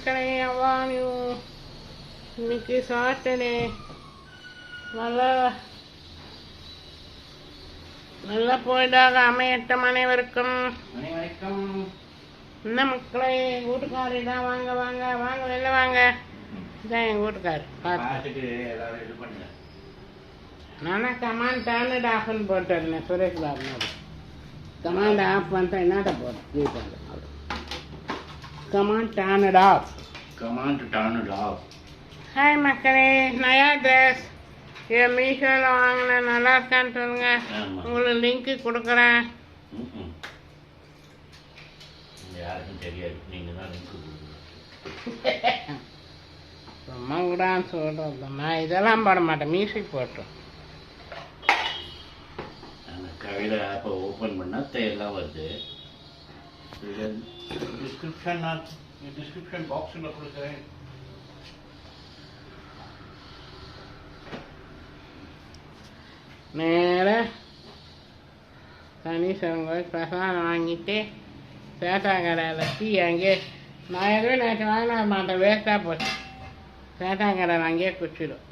மக்களே, அவ்வானியும் இன்னைக்கு சாட்டர்டே. நல்லா நல்லா போயிட்டாக அமையட்டும் அனைவருக்கும். என்ன மக்களே, எங்கள் வீட்டுக்காரர் தான். வாங்க வாங்க வாங்க, வெளில வாங்க. இதான் எங்கள் வீட்டுக்காரர். பார்த்துட்டு நானா கமாண்ட் டர்ன் இட் ஆஃப்னு போட்டுருந்தேன். சுரேஷ் பாபு கமாண்ட் ஆஃப் பண்ணிட்டேன். என்னட்ட போட்டு command turn it of. Command turn it of. Hi மக்களே, நயா ட்ரெஸ் என் மீஷோவில் வாங்கினேன். நல்லா இருக்கான்னு சொல்லுங்க. உங்களுக்கு லிங்க்கு கொடுக்குறேன். யாருக்கும் தெரியாது, நீங்கள் தான் லிங்க் ரொம்ப கூடான்னு சொல்கிறது. நான் இதெல்லாம் போட மாட்டேன், மியூசிக் போட்டோம். அந்த கவிதை ஆப்பை ஓப்பன் பண்ணால் எல்லாம் வருது. டிஸ்கிரிப்ஷன் பாக்ஸில் கொடுக்குறேன். நேராக சனீஸ்வரன் கோயில் பிரசாதம் வாங்கிட்டு சேட்டா கடையில் டீ அங்கேயே நான் எதுவும் நேற்று வாங்கினா மாட்டேன், வேஸ்ட்டாக போச்சு. சேட்டா கடையில் அங்கேயே குடிச்சிடும்.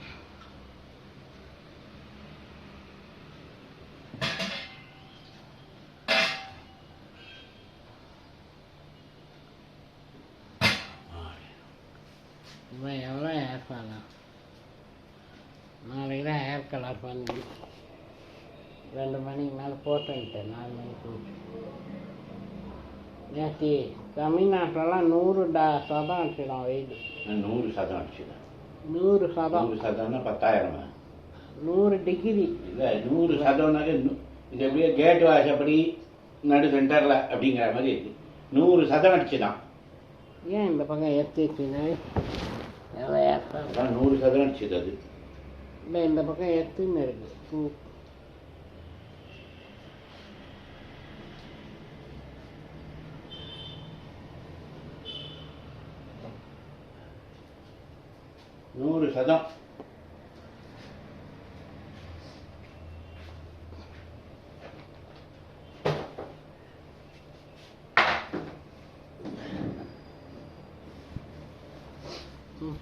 இப்போ எவ்வளோ ஹேர் பண்ணலாம்? நாளைக்கு தான் ஹேர் கலர் பண்ணி 2 மணிக்கு மேலே போட்டுன்ட்டேன். 4 மணிக்கு நேற்று தமிழ்நாட்டிலலாம் 100 சதம் அடிச்சிடும் வெயில். 100 சதம் அடிச்சிடும். 100 சதம். 100 சதம்னா 10,000. 100 டிகிரி இல்லை, 100 சதம்னாக்க இது எப்படியோ கேட் வாசப்படி நடு சென்டரில் அப்படிங்கிற மாதிரி இருக்குது. 100 சதம் அடிச்சுதான். ஏன் இந்த பக்கம் எடுத்துச்சுன்னா எவ்வளோ ஏற்றம்? 100 சதம் அடிச்சுது. அது இல்லை, இந்த பக்கம் எடுத்துன்னு இருக்குது பூ. நூறு சதம். ம்